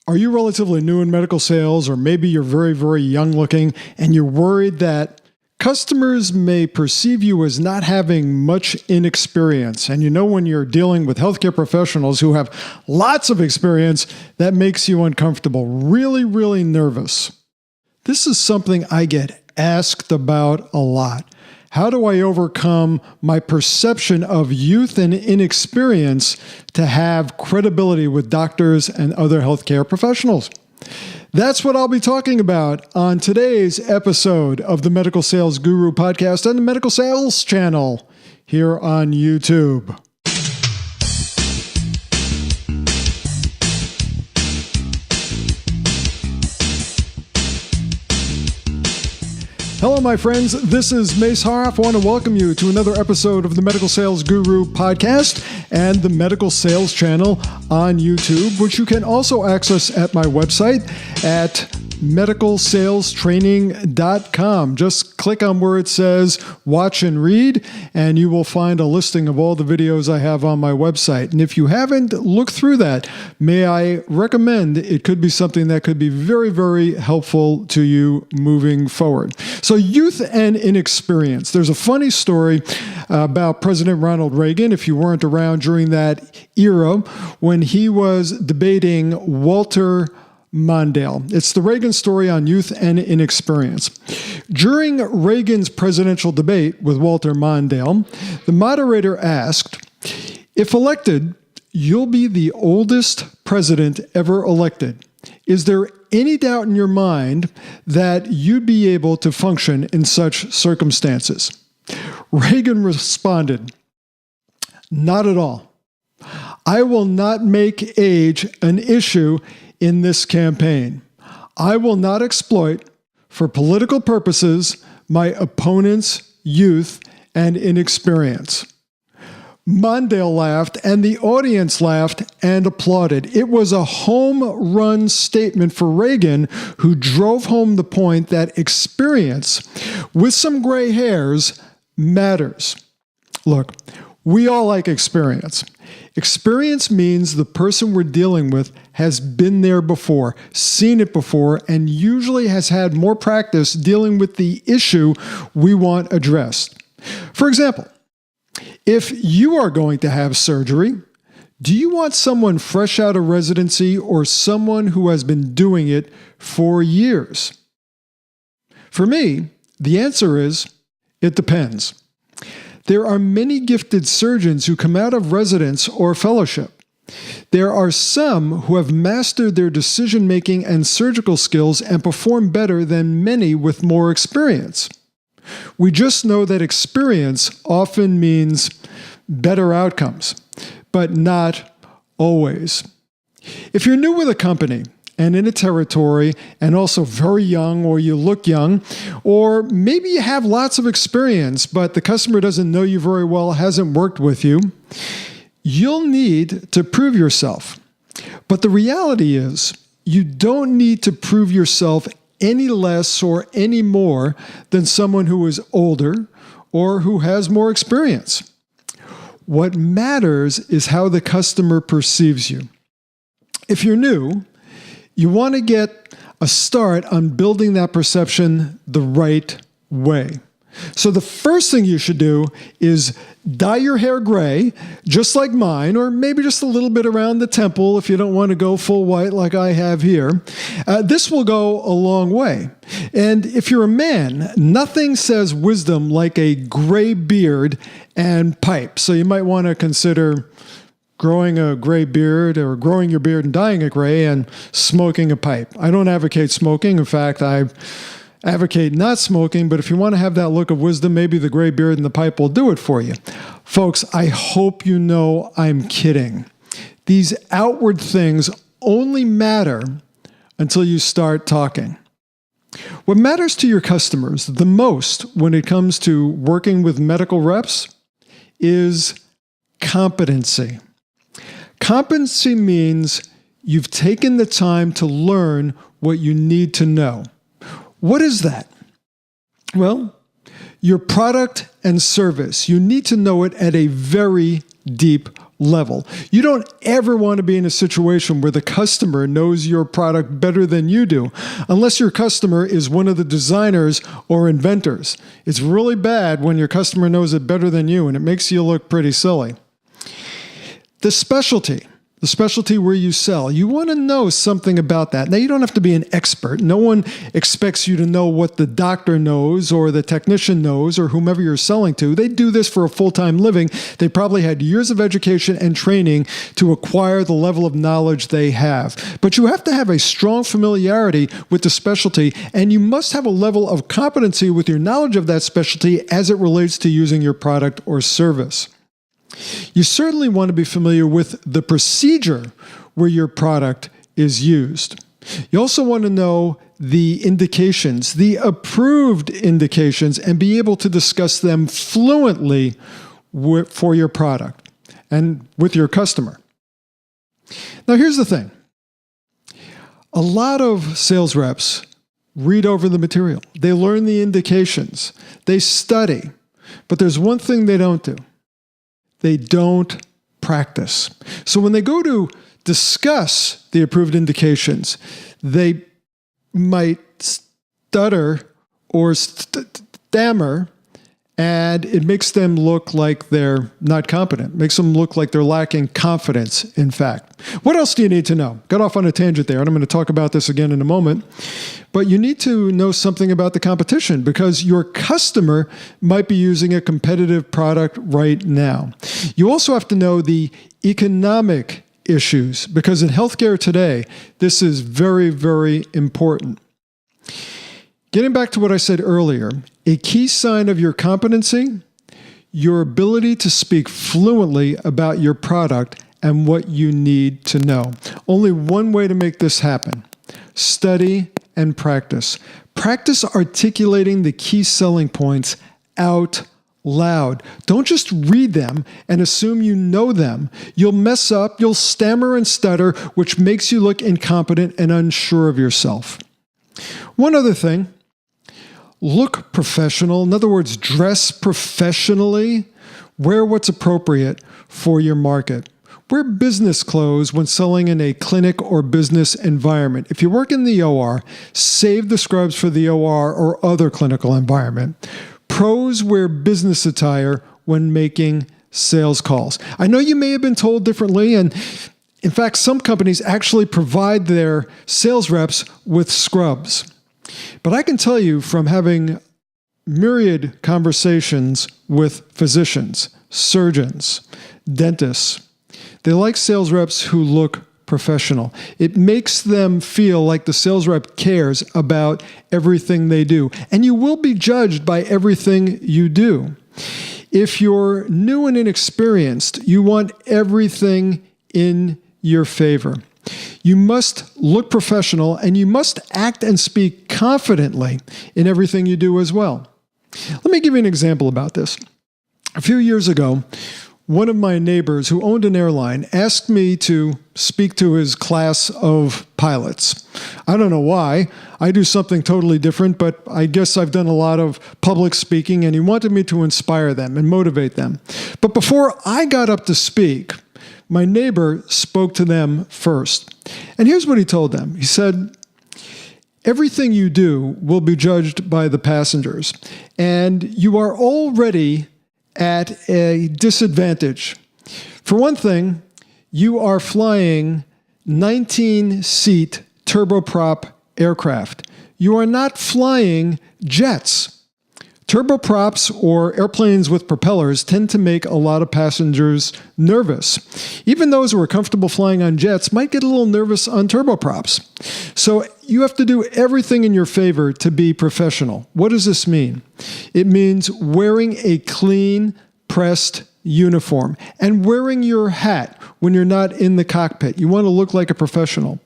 Are you relatively new in medical sales, or maybe you're very, very young looking and you're worried that customers may perceive you as not having much inexperience? And you know, when you're dealing with healthcare professionals who have lots of experience, that makes you uncomfortable, really, really nervous. This is something I get asked about a lot. How do I overcome my perception of youth and inexperience to have credibility with doctors and other healthcare professionals? That's what I'll be talking about on today's episode of the Medical Sales Guru podcast and the Medical Sales channel here on YouTube. Hello, my friends. This is Mace Harf. I want to welcome you to another episode of the Medical Sales Guru podcast and the Medical Sales channel on YouTube, which you can also access at my website at medicalsalestraining.com. Just click on where it says watch and read, and you will find a listing of all the videos I have on my website. And if you haven't looked through that, may I recommend it could be something that could be very, very helpful to you moving forward. So youth and inexperience. There's a funny story about President Ronald Reagan, if you weren't around during that era, when he was debating Walter Mondale. It's the Reagan story on youth and inexperience. During Reagan's presidential debate with Walter Mondale, the moderator asked, "If elected, you'll be the oldest president ever elected. Is there any doubt in your mind that you'd be able to function in such circumstances?" Reagan responded, "Not at all. I will not make age an issue in this campaign. I will not exploit, for political purposes, my opponent's youth and inexperience." Mondale laughed, and the audience laughed and applauded. It was a home run statement for Reagan, who drove home the point that experience with some gray hairs matters. Look, we all like experience. Experience means the person we're dealing with has been there before, seen it before, and usually has had more practice dealing with the issue we want addressed. For example, if you are going to have surgery, do you want someone fresh out of residency or someone who has been doing it for years? For me, the answer is, it depends. There are many gifted surgeons who come out of residence or fellowship. There are some who have mastered their decision-making and surgical skills and perform better than many with more experience. We just know that experience often means better outcomes, but not always. If you're new with a company and in a territory and also very young, or you look young, or maybe you have lots of experience, but the customer doesn't know you very well, hasn't worked with you, you'll need to prove yourself. But the reality is, you don't need to prove yourself any less or any more than someone who is older or who has more experience. What matters is how the customer perceives you. If you're new, you want to get a start on building that perception the right way. So the first thing you should do is dye your hair gray, just like mine, or maybe just a little bit around the temple if you don't want to go full white like I have here. This will go a long way. And if you're a man, nothing says wisdom like a gray beard and pipe. So you might want to consider growing a gray beard, or growing your beard and dyeing it gray, and smoking a pipe. I don't advocate smoking. In fact, I advocate not smoking, but if you want to have that look of wisdom, maybe the gray beard and the pipe will do it for you. Folks, I hope you know I'm kidding. These outward things only matter until you start talking. What matters to your customers the most when it comes to working with medical reps is competency. Competency means you've taken the time to learn what you need to know. What is that? Well, your product and service. You need to know it at a very deep level. You don't ever want to be in a situation where the customer knows your product better than you do, unless your customer is one of the designers or inventors. It's really bad when your customer knows it better than you, and it makes you look pretty silly. The specialty where you sell, you want to know something about that. Now, you don't have to be an expert. No one expects you to know what the doctor knows or the technician knows or whomever you're selling to. They do this for a full-time living. They probably had years of education and training to acquire the level of knowledge they have. But you have to have a strong familiarity with the specialty, and you must have a level of competency with your knowledge of that specialty as it relates to using your product or service. You certainly want to be familiar with the procedure where your product is used. You also want to know the indications, the approved indications, and be able to discuss them fluently for your product and with your customer. Now, here's the thing. A lot of sales reps read over the material. They learn the indications. They study. But there's one thing they don't do. They don't practice. So when they go to discuss the approved indications, they might stutter or stammer, and it makes them look like they're not competent. It makes them look like they're lacking confidence, in fact. What else do you need to know? Got off on a tangent there, and I'm going to talk about this again in a moment. But you need to know something about the competition because your customer might be using a competitive product right now. You also have to know the economic issues because in healthcare today, this is very, very important. Getting back to what I said earlier, a key sign of your competency, your ability to speak fluently about your product and what you need to know. Only one way to make this happen: study and practice. Practice articulating the key selling points out loud. Don't just read them and assume you know them. You'll mess up, you'll stammer and stutter, which makes you look incompetent and unsure of yourself. One other thing, look professional. In other words, dress professionally. Wear what's appropriate for your market. Wear business clothes when selling in a clinic or business environment. If you work in the OR, save the scrubs for the OR or other clinical environment. Pros wear business attire when making sales calls. I know you may have been told differently, and in fact, some companies actually provide their sales reps with scrubs. But I can tell you from having myriad conversations with physicians, surgeons, dentists, they like sales reps who look professional. It makes them feel like the sales rep cares about everything they do. And you will be judged by everything you do. If you're new and inexperienced, you want everything in your favor. You must look professional and you must act and speak confidently in everything you do as well. Let me give you an example about this. A few years ago, one of my neighbors who owned an airline asked me to speak to his class of pilots. I don't know why. I do something totally different, but I guess I've done a lot of public speaking, and he wanted me to inspire them and motivate them. But before I got up to speak, my neighbor spoke to them first. And here's what he told them. He said, "Everything you do will be judged by the passengers, and you are already at a disadvantage. For one thing, you are flying 19-seat turboprop aircraft. You are not flying jets. Turboprops or airplanes with propellers tend to make a lot of passengers nervous. Even those who are comfortable flying on jets might get a little nervous on turboprops. So you have to do everything in your favor to be professional." What does this mean? It means wearing a clean, pressed uniform and wearing your hat when you're not in the cockpit. You want to look like a professional.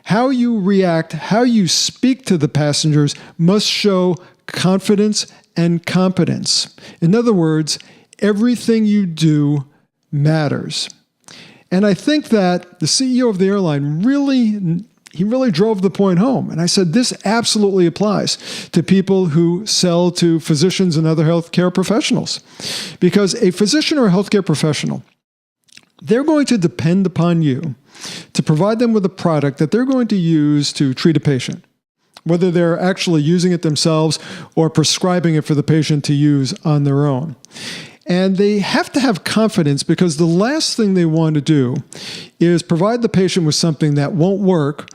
How you react, how you speak to the passengers must show confidence and competence. In other words, everything you do matters. And I think that the CEO of the airline really drove the point home. And I said, this absolutely applies to people who sell to physicians and other healthcare professionals. Because a physician or a healthcare professional they're going to depend upon you to provide them with a product that they're going to use to treat a patient, whether they're actually using it themselves or prescribing it for the patient to use on their own. And they have to have confidence, because the last thing they want to do is provide the patient with something that won't work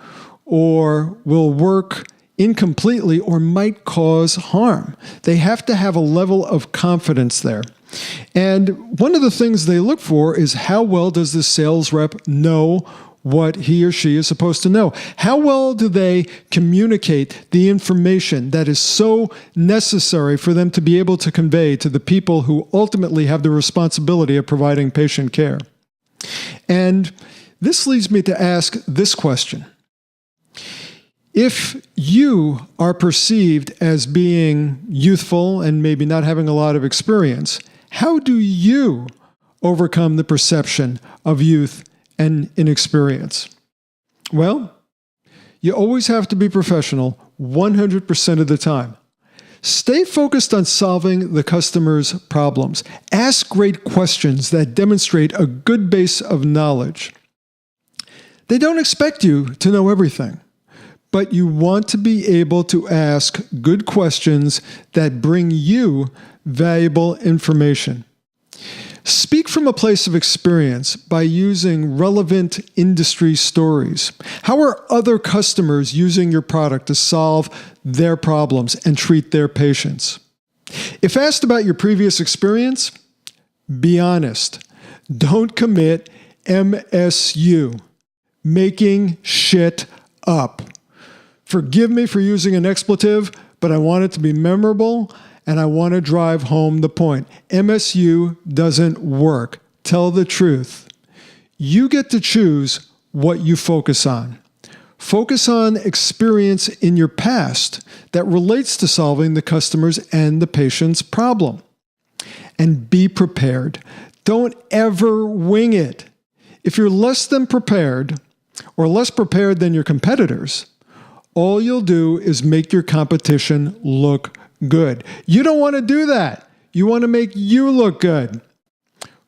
or will work incompletely or might cause harm. They have to have a level of confidence there. And one of the things they look for is, how well does the sales rep know what he or she is supposed to know? How well do they communicate the information that is so necessary for them to be able to convey to the people who ultimately have the responsibility of providing patient care? And this leads me to ask this question. If you are perceived as being youthful and maybe not having a lot of experience, how do you overcome the perception of youth and inexperience? Well, you always have to be professional 100% of the time. Stay focused on solving the customer's problems. Ask great questions that demonstrate a good base of knowledge. They don't expect you to know everything, but you want to be able to ask good questions that bring you valuable information. Speak from a place of experience by using relevant industry stories. How are other customers using your product to solve their problems and treat their patients? If asked about your previous experience, be honest. Don't commit MSU, making shit up. Forgive me for using an expletive, but I want it to be memorable, and I want to drive home the point. MSU doesn't work. Tell the truth. You get to choose what you focus on. Focus on experience in your past that relates to solving the customer's and the patient's problem. And be prepared. Don't ever wing it. If you're less than prepared, or less prepared than your competitors, all you'll do is make your competition look good. You don't want to do that. You want to make you look good.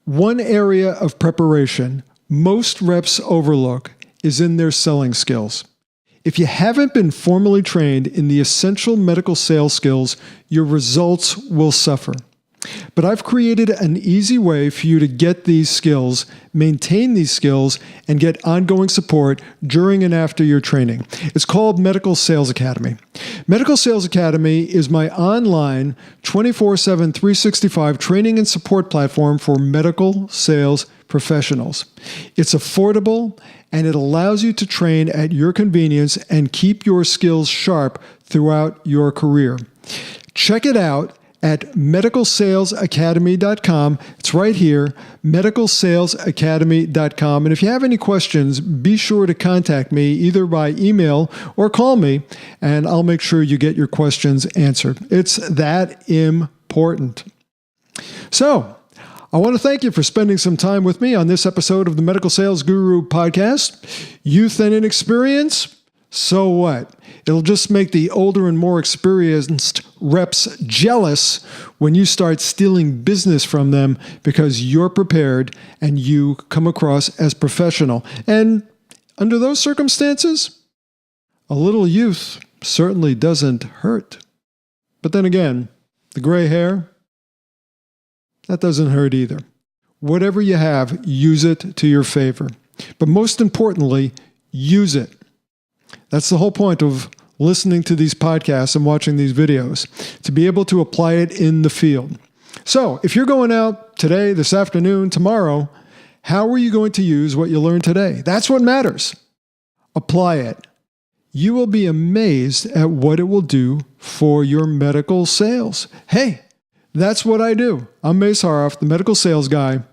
One area of preparation most reps overlook is in their selling skills. If you haven't been formally trained in the essential medical sales skills, your results will suffer. But I've created an easy way for you to get these skills, maintain these skills, and get ongoing support during and after your training. It's called Medical Sales Academy. Medical Sales Academy is my online 24/7, 365 training and support platform for medical sales professionals. It's affordable, and it allows you to train at your convenience and keep your skills sharp throughout your career. Check it out at medicalsalesacademy.com. It's right here, medicalsalesacademy.com. And if you have any questions, be sure to contact me either by email or call me, and I'll make sure you get your questions answered. It's that important. So, I want to thank you for spending some time with me on this episode of the Medical Sales Guru podcast. Youth and inexperience? So what? It'll just make the older and more experienced reps jealous when you start stealing business from them because you're prepared and you come across as professional. And under those circumstances, a little youth certainly doesn't hurt. But then again, the gray hair, that doesn't hurt either. Whatever you have, use it to your favor. But most importantly, use it. That's the whole point of listening to these podcasts and watching these videos, to be able to apply it in the field. So if you're going out today, this afternoon, tomorrow, how are you going to use what you learned today? That's what matters. Apply it. You will be amazed at what it will do for your medical sales. Hey, that's what I do. I'm Mace Haroff, the medical sales guy,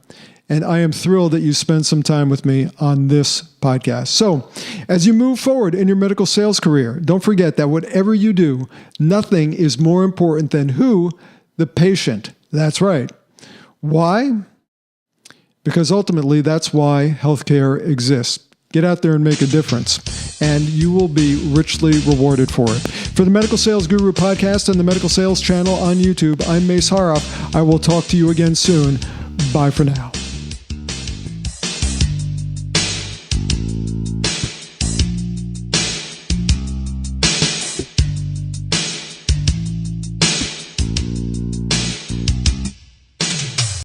and I am thrilled that you spent some time with me on this podcast. So, as you move forward in your medical sales career, don't forget that whatever you do, nothing is more important than who? The patient. That's right. Why? Because ultimately, that's why healthcare exists. Get out there and make a difference, and you will be richly rewarded for it. For the Medical Sales Guru podcast and the Medical Sales channel on YouTube, I'm Mace Haroff. I will talk to you again soon. Bye for now.